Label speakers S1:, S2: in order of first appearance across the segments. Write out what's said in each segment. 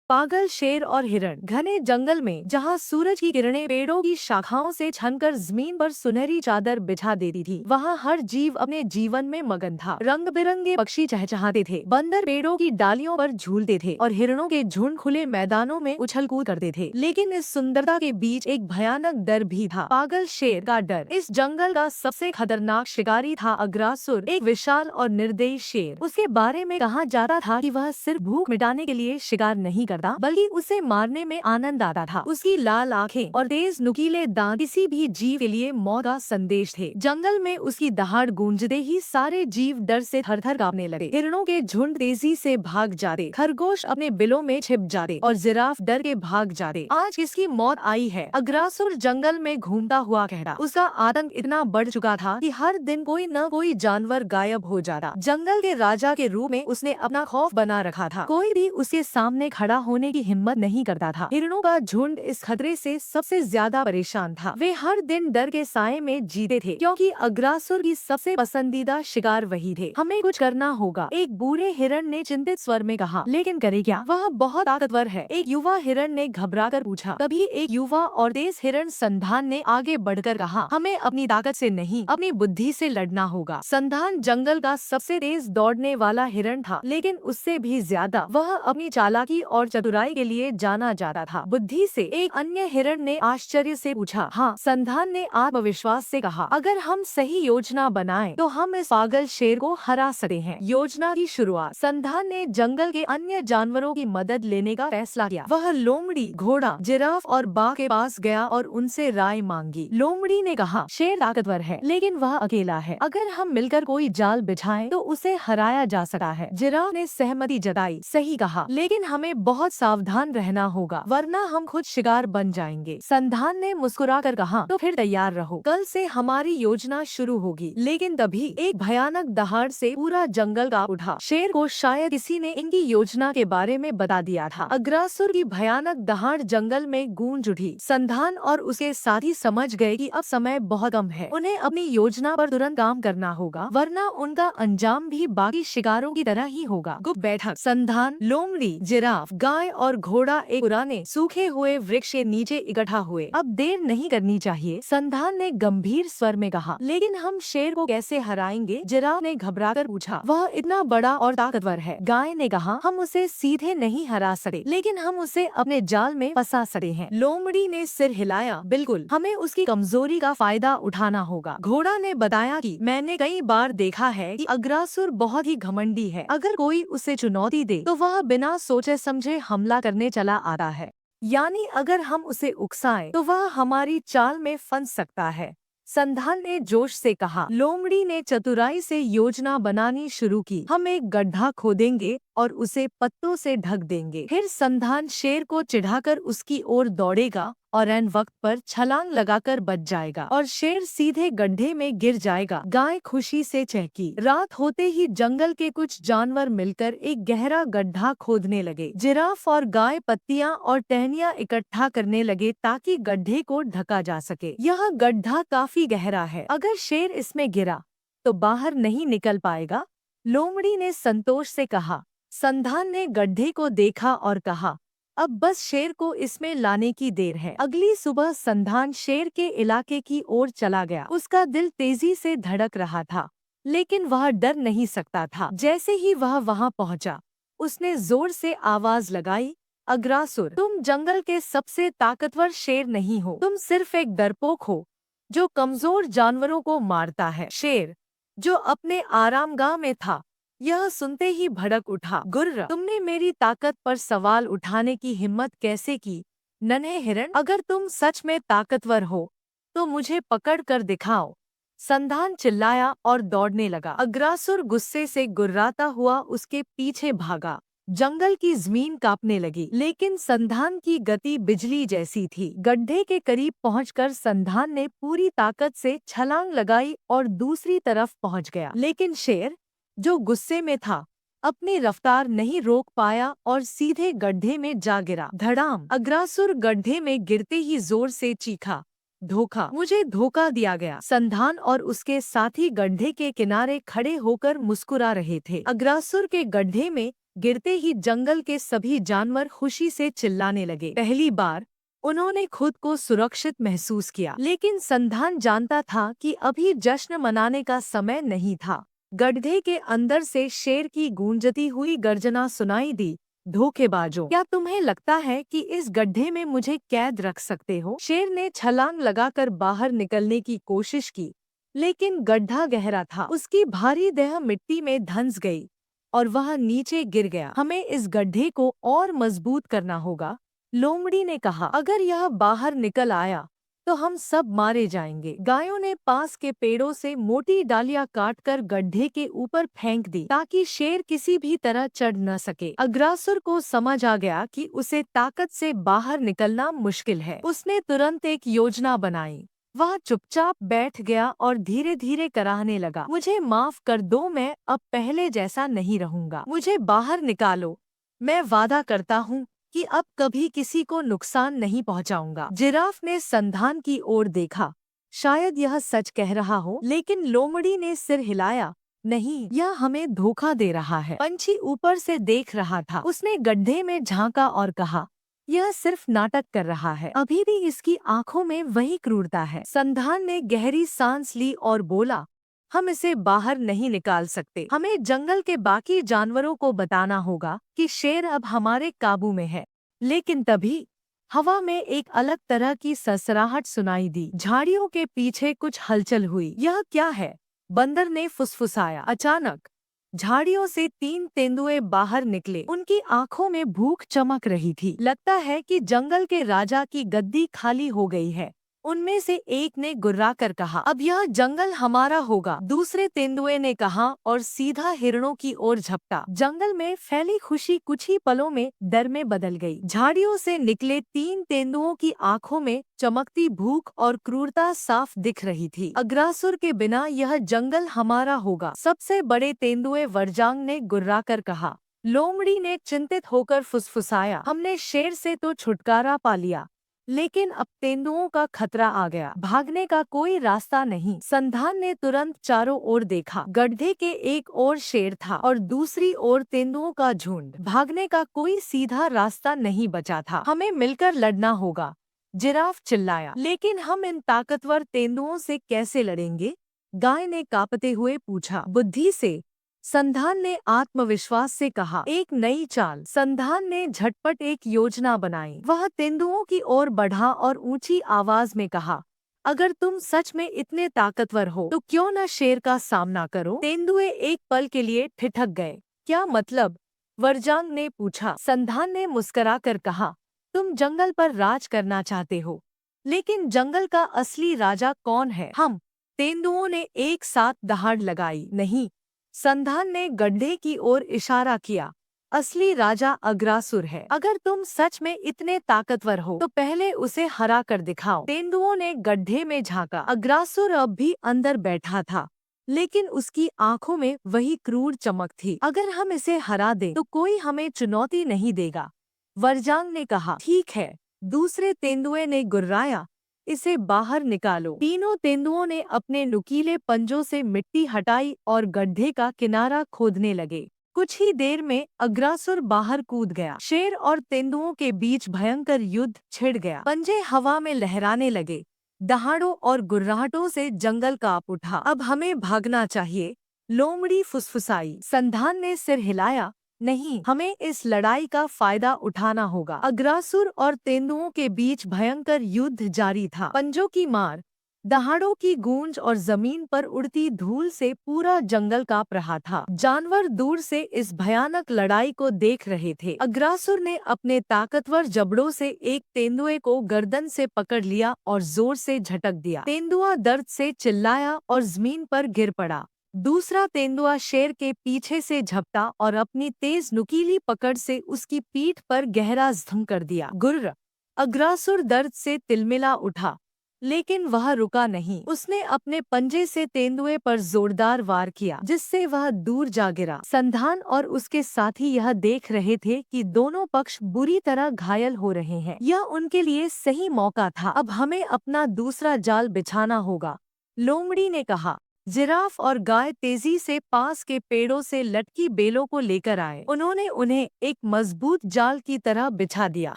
S1: पागल शेर और हिरण। घने जंगल में जहाँ सूरज की किरणें पेड़ों की शाखाओं से छनकर जमीन पर सुनहरी चादर बिछा देती थी, वहाँ हर जीव अपने जीवन में मगन था। रंग बिरंगे पक्षी चहचहाते थे, बंदर पेड़ों की डालियों पर झूलते थे और हिरणों के झुंड खुले मैदानों में उछल कूद करते थे। लेकिन इस सुंदरता के बीच एक भयानक डर भी था, पागल शेर का डर। इस जंगल का सबसे खतरनाक शिकारी था अग्रासुर, एक विशाल और निर्दयी शेर। उसके बारे में कहा जाता था कि वह सिर्फ भूख मिटाने के लिए शिकार नहीं करता, बल्कि उसे मारने में आनंद आता था। उसकी लाल आंखें और तेज नुकीले दांत किसी भी जीव के लिए मौत का संदेश थे। जंगल में उसकी दहाड़ गूंजते ही सारे जीव डर से थर-थर कांपने लगे। हिरणों के झुंड तेजी से भाग जाते, खरगोश अपने बिलों में छिप जाते और जिराफ डर के भाग जाते। आज किसकी मौत आई है? अग्रासुर जंगल में घूमता हुआ कहता। उसका आतंक इतना बढ़ चुका था कि हर दिन कोई न कोई जानवर गायब हो जाता। जंगल के राजा के रूप में उसने अपना खौफ बना रखा था। कोई भी उसके सामने खड़ा होने की हिम्मत नहीं करता था। हिरणों का झुंड इस खतरे से सबसे ज्यादा परेशान था। वे हर दिन डर के साए में जीते थे, क्योंकि अग्रासुर की सबसे पसंदीदा शिकार वही थे। हमें कुछ करना होगा, एक बूढ़े हिरण ने चिंतित स्वर में कहा। लेकिन करे क्या? वह बहुत ताकतवर है, एक युवा हिरण ने घबराकर पूछा। तभी एक युवा और तेज हिरण संधान ने आगे बढ़कर कहा, हमें अपनी ताकत से नहीं, अपनी बुद्धि से लड़ना होगा। संधान जंगल का सबसे तेज दौड़ने वाला हिरण था, लेकिन उससे भी ज्यादा वह अपनी चालाकी और चतुराई के लिए जाना जाता था। बुद्धि से? एक अन्य हिरण ने आश्चर्य से पूछा। हाँ, संधान ने आत्मविश्वास से कहा, अगर हम सही योजना बनाएं, तो हम इस पागल शेर को हरा सकते हैं। योजना की शुरुआत। संधान ने जंगल के अन्य जानवरों की मदद लेने का फैसला किया। वह लोमड़ी, घोड़ा, जिराफ और बाघ के पास गया और उनसे राय मांगी। लोमड़ी ने कहा, शेर ताकतवर है, लेकिन वह अकेला है। अगर हम मिलकर कोई जाल बिछाएं, तो उसे हराया जा सकता है। जिराफ ने सहमति जताई। सही कहा, लेकिन हमें बहुत सावधान रहना होगा, वरना हम खुद शिकार बन जाएंगे। संधान ने मुस्कुराकर कहा, तो फिर तैयार रहो, कल से हमारी योजना शुरू होगी। लेकिन तभी एक भयानक दहाड़ से पूरा जंगल कांप उठा। शेर को शायद किसी ने इनकी योजना के बारे में बता दिया था। अग्रासुर की भयानक दहाड़ जंगल में गूंज उठी। संधान और उसके साथी समझ गए कि अब समय बहुत कम है, उन्हें अपनी योजना पर तुरंत काम करना होगा, वरना उनका अंजाम भी बाकी शिकारों की तरह ही होगा। गुप्त बैठक। संधान, लोमड़ी, जिराफ, गाय और घोड़ा एक पुराने सूखे हुए वृक्ष के नीचे इकट्ठा हुए। अब देर नहीं करनी चाहिए, संधान ने गंभीर स्वर में कहा। लेकिन हम शेर को कैसे हराएंगे? जिराफ ने घबराकर पूछा। वह इतना बड़ा और ताकतवर है। गाय ने कहा, हम उसे सीधे नहीं हरा सकते, लेकिन हम उसे अपने जाल में फंसा सकते हैं। लोमड़ी ने सिर हिलाया। बिल्कुल, हमें उसकी कमजोरी का फायदा उठाना होगा। घोड़ा ने बताया कि मैंने कई बार देखा है कि अग्रासुर बहुत ही घमंडी है। अगर कोई उसे चुनौती दे, तो वह बिना सोचे समझे हमला करने चला आता है। यानी अगर हम उसे उकसाएं, तो वह हमारी चाल में फंस सकता है। संधान ने जोश से कहा। लोमड़ी ने चतुराई से योजना बनानी शुरू की। हम एक गड्ढा खोदेंगे और उसे पत्तों से ढक देंगे। फिर संधान शेर को चिढ़ाकर उसकी ओर दौड़ेगा और ऐन वक्त पर छलांग लगाकर बच जाएगा और शेर सीधे गड्ढे में गिर जाएगा। गाय खुशी से चहकी। रात होते ही जंगल के कुछ जानवर मिलकर एक गहरा गड्ढा खोदने लगे। जिराफ और गाय पत्तियां और टहनियां इकट्ठा करने लगे ताकि गड्ढे को ढका जा सके। यह गड्ढा काफी गहरा है, अगर शेर इसमें गिरा तो बाहर नहीं निकल पाएगा, लोमड़ी ने संतोष से कहा। संधान ने गड्ढे को देखा और कहा, अब बस शेर को इसमें लाने की देर है। अगली सुबह संधान शेर के इलाके की ओर चला गया। उसका दिल तेजी से धड़क रहा था, लेकिन वह डर नहीं सकता था। जैसे ही वह वहां पहुंचा, उसने जोर से आवाज लगाई, अग्रासुर, तुम जंगल के सबसे ताकतवर शेर नहीं हो, तुम सिर्फ एक डरपोक हो जो कमजोर जानवरों को मारता है। शेर, जो अपने आरामगाह में था, यह सुनते ही भड़क उठा। गुर्र, तुमने मेरी ताकत पर सवाल उठाने की हिम्मत कैसे की? नन्हे हिरण, अगर तुम सच में ताकतवर हो तो मुझे पकड़ कर दिखाओ। संधान चिल्लाया और दौड़ने लगा। अग्रासुर गुस्से से गुर्राता हुआ उसके पीछे भागा। जंगल की जमीन कांपने लगी, लेकिन संधान की गति बिजली जैसी थी। गड्ढे के करीब पहुंचकर संधान ने पूरी ताकत से छलांग लगाई और दूसरी तरफ पहुंच गया। लेकिन शेर, जो गुस्से में था, अपनी रफ्तार नहीं रोक पाया और सीधे गड्ढे में जा गिरा। धड़ाम। अग्रासुर गड्ढे में गिरते ही जोर से चीखा, धोखा, मुझे धोखा दिया गया। संधान और उसके साथी गड्ढे के किनारे खड़े होकर मुस्कुरा रहे थे। अग्रासुर के गड्ढे में गिरते ही जंगल के सभी जानवर खुशी से चिल्लाने लगे। पहली बार उन्होंने खुद को सुरक्षित महसूस किया, लेकिन संधान जानता था कि अभी जश्न मनाने का समय नहीं था। गड्ढे के अंदर से शेर की गूंजती हुई गर्जना सुनाई दी। धोखेबाजों, क्या तुम्हें लगता है कि इस गड्ढे में मुझे कैद रख सकते हो? शेर ने छलांग लगाकर बाहर निकलने की कोशिश की, लेकिन गड्ढा गहरा था। उसकी भारी देह मिट्टी में धंस गई और वह नीचे गिर गया। हमें इस गड्ढे को और मजबूत करना होगा, लोमड़ी ने कहा। अगर यह बाहर निकल आया तो हम सब मारे जाएंगे। गायों ने पास के पेड़ों से मोटी डालियां काटकर गड्ढे के ऊपर फेंक दी, ताकि शेर किसी भी तरह चढ़ न सके। अग्रासुर को समझ आ गया कि उसे ताकत से बाहर निकलना मुश्किल है। उसने तुरंत एक योजना बनाई। वह चुपचाप बैठ गया और धीरे धीरे कराहने लगा, मुझे माफ कर दो, मैं अब पहले जैसा नहीं रहूंगा। मुझे बाहर निकालो, मैं वादा करता हूँ कि अब कभी किसी को नुकसान नहीं पहुंचाऊंगा। जिराफ ने संधान की ओर देखा। शायद यह सच कह रहा हो, लेकिन लोमड़ी ने सिर हिलाया। नहीं, यह हमें धोखा दे रहा है। पंछी ऊपर से देख रहा था। उसने गड्ढे में झांका और कहा, यह सिर्फ नाटक कर रहा है। अभी भी इसकी आंखों में वही क्रूरता है। संधान ने गहरी सांस ली और बोला, हम इसे बाहर नहीं निकाल सकते। हमें जंगल के बाकी जानवरों को बताना होगा कि शेर अब हमारे काबू में है। लेकिन तभी हवा में एक अलग तरह की सरसराहट सुनाई दी। झाड़ियों के पीछे कुछ हलचल हुई। यह क्या है? बंदर ने फुसफुसाया। अचानक झाड़ियों से 3 तेंदुए बाहर निकले। उनकी आंखों में भूख चमक रही थी। लगता है कि जंगल के राजा की गद्दी खाली हो गई है। उनमें से एक ने गुर्राकर कहा, अब यह जंगल हमारा होगा। दूसरे तेंदुए ने कहा और सीधा हिरणों की ओर झपटा। जंगल में फैली खुशी कुछ ही पलों में डर में बदल गई। झाड़ियों से निकले 3 तेंदुओं की आंखों में चमकती भूख और क्रूरता साफ दिख रही थी। अग्रासुर के बिना यह जंगल हमारा होगा, सबसे बड़े तेंदुए वरजांग ने गुर्राकर कहा। लोमड़ी ने चिंतित होकर फुसफुसाया, हमने शेर से तो छुटकारा पा लिया, लेकिन अब तेंदुओं का खतरा आ गया। भागने का कोई रास्ता नहीं। संधान ने तुरंत चारों ओर देखा। गड्ढे के एक ओर शेर था और दूसरी ओर तेंदुओं का झुंड। भागने का कोई सीधा रास्ता नहीं बचा था। हमें मिलकर लड़ना होगा, जिराफ चिल्लाया। लेकिन हम इन ताकतवर तेंदुओं से कैसे लड़ेंगे? गाय ने कांपते हुए पूछा। बुद्धि से, संधान ने आत्मविश्वास से कहा। एक नई चाल। संधान ने झटपट एक योजना बनाई। वह तेंदुओं की ओर बढ़ा और ऊंची आवाज में कहा, अगर तुम सच में इतने ताकतवर हो तो क्यों न शेर का सामना करो? तेंदुए एक पल के लिए ठिठक गए। क्या मतलब? वरजांग ने पूछा। संधान ने मुस्कुराकर कहा, तुम जंगल पर राज करना चाहते हो, लेकिन जंगल का असली राजा कौन है? हम। तेंदुओं ने एक साथ दहाड़ लगाई। नहीं, संधान ने गड्ढे की ओर इशारा किया, असली राजा अग्रासुर है। अगर तुम सच में इतने ताकतवर हो तो पहले उसे हरा कर दिखाओ। तेंदुओं ने गड्ढे में झांका। अग्रासुर अब भी अंदर बैठा था, लेकिन उसकी आंखों में वही क्रूर चमक थी। अगर हम इसे हरा दें तो कोई हमें चुनौती नहीं देगा, वरजांग ने कहा। ठीक है, दूसरे तेंदुए ने गुर्राया, इसे बाहर निकालो। तीनों तेंदुओं ने अपने नुकीले पंजों से मिट्टी हटाई और गड्ढे का किनारा खोदने लगे। कुछ ही देर में अग्रासुर बाहर कूद गया। शेर और तेंदुओं के बीच भयंकर युद्ध छिड़ गया। पंजे हवा में लहराने लगे। दहाड़ों और गुर्राहटों से जंगल कांप उठा। अब हमें भागना चाहिए, लोमड़ी फुसफुसाई। संधान ने सिर हिलाया। नहीं, हमें इस लड़ाई का फायदा उठाना होगा। अग्रासुर और तेंदुओं के बीच भयंकर युद्ध जारी था। पंजों की मार, दहाड़ों की गूंज और जमीन पर उड़ती धूल से पूरा जंगल कांप रहा था। जानवर दूर से इस भयानक लड़ाई को देख रहे थे। अग्रासुर ने अपने ताकतवर जबड़ों से एक तेंदुए को गर्दन से पकड़ लिया और जोर से झटक दिया। तेंदुआ दर्द से चिल्लाया और जमीन पर गिर पड़ा। दूसरा तेंदुआ शेर के पीछे से झपटा और अपनी तेज नुकीली पकड़ से उसकी पीठ पर गहरा जख्म कर दिया। गुर्र। अग्रासुर दर्द से तिलमिला उठा, लेकिन वह रुका नहीं। उसने अपने पंजे से तेंदुए पर जोरदार वार किया, जिससे वह दूर जा गिरा। संधान और उसके साथी यह देख रहे थे कि दोनों पक्ष बुरी तरह घायल हो रहे हैं। यह उनके लिए सही मौका था। अब हमें अपना दूसरा जाल बिछाना होगा, लोमड़ी ने कहा। जिराफ और गाय तेजी से पास के पेड़ों से लटकी बेलों को लेकर आए। उन्होंने उन्हें एक मजबूत जाल की तरह बिछा दिया।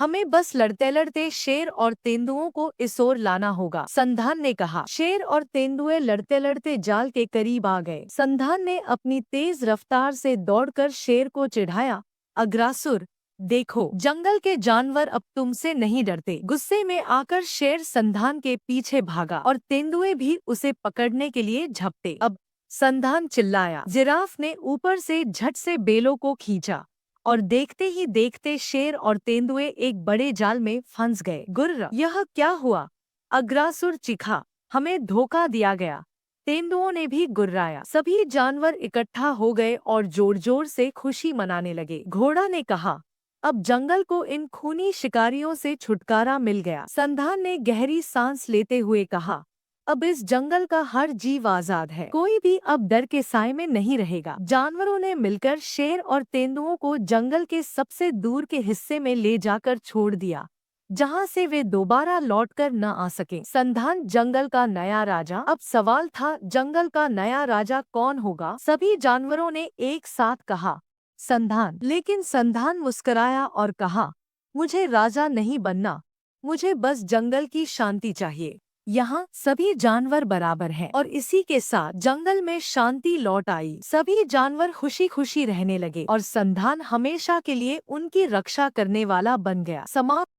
S1: हमें बस लड़ते लड़ते शेर और तेंदुओं को इस ओर लाना होगा, संधान ने कहा। शेर और तेंदुए लड़ते लड़ते जाल के करीब आ गए। संधान ने अपनी तेज रफ्तार से दौड़कर शेर को चिढ़ाया, अग्रासुर, देखो, जंगल के जानवर अब तुमसे नहीं डरते। गुस्से में आकर शेर संधान के पीछे भागा और तेंदुए भी उसे पकड़ने के लिए झपटे। अब, संधान चिल्लाया। जिराफ ने ऊपर से झट से बेलों को खींचा और देखते ही देखते शेर और तेंदुए एक बड़े जाल में फंस गए। गुर्र, यह क्या हुआ? अग्रासुर चीखा, हमें धोखा दिया गया। तेंदुओं ने भी गुर्राया। सभी जानवर इकट्ठा हो गए और जोर जोर से खुशी मनाने लगे। घोड़ा ने कहा, अब जंगल को इन खूनी शिकारियों से छुटकारा मिल गया। संधान ने गहरी सांस लेते हुए कहा, अब इस जंगल का हर जीव आजाद है। कोई भी अब डर के साए में नहीं रहेगा। जानवरों ने मिलकर शेर और तेंदुओं को जंगल के सबसे दूर के हिस्से में ले जाकर छोड़ दिया, जहां से वे दोबारा लौटकर न आ सके। संधान जंगल का नया राजा। अब सवाल था, जंगल का नया राजा कौन होगा? सभी जानवरों ने एक साथ कहा, संधान। लेकिन संधान मुस्कुराया और कहा, मुझे राजा नहीं बनना, मुझे बस जंगल की शांति चाहिए। यहाँ सभी जानवर बराबर हैं। और इसी के साथ जंगल में शांति लौट आई। सभी जानवर खुशी खुशी रहने लगे और संधान हमेशा के लिए उनकी रक्षा करने वाला बन गया। समाप्त।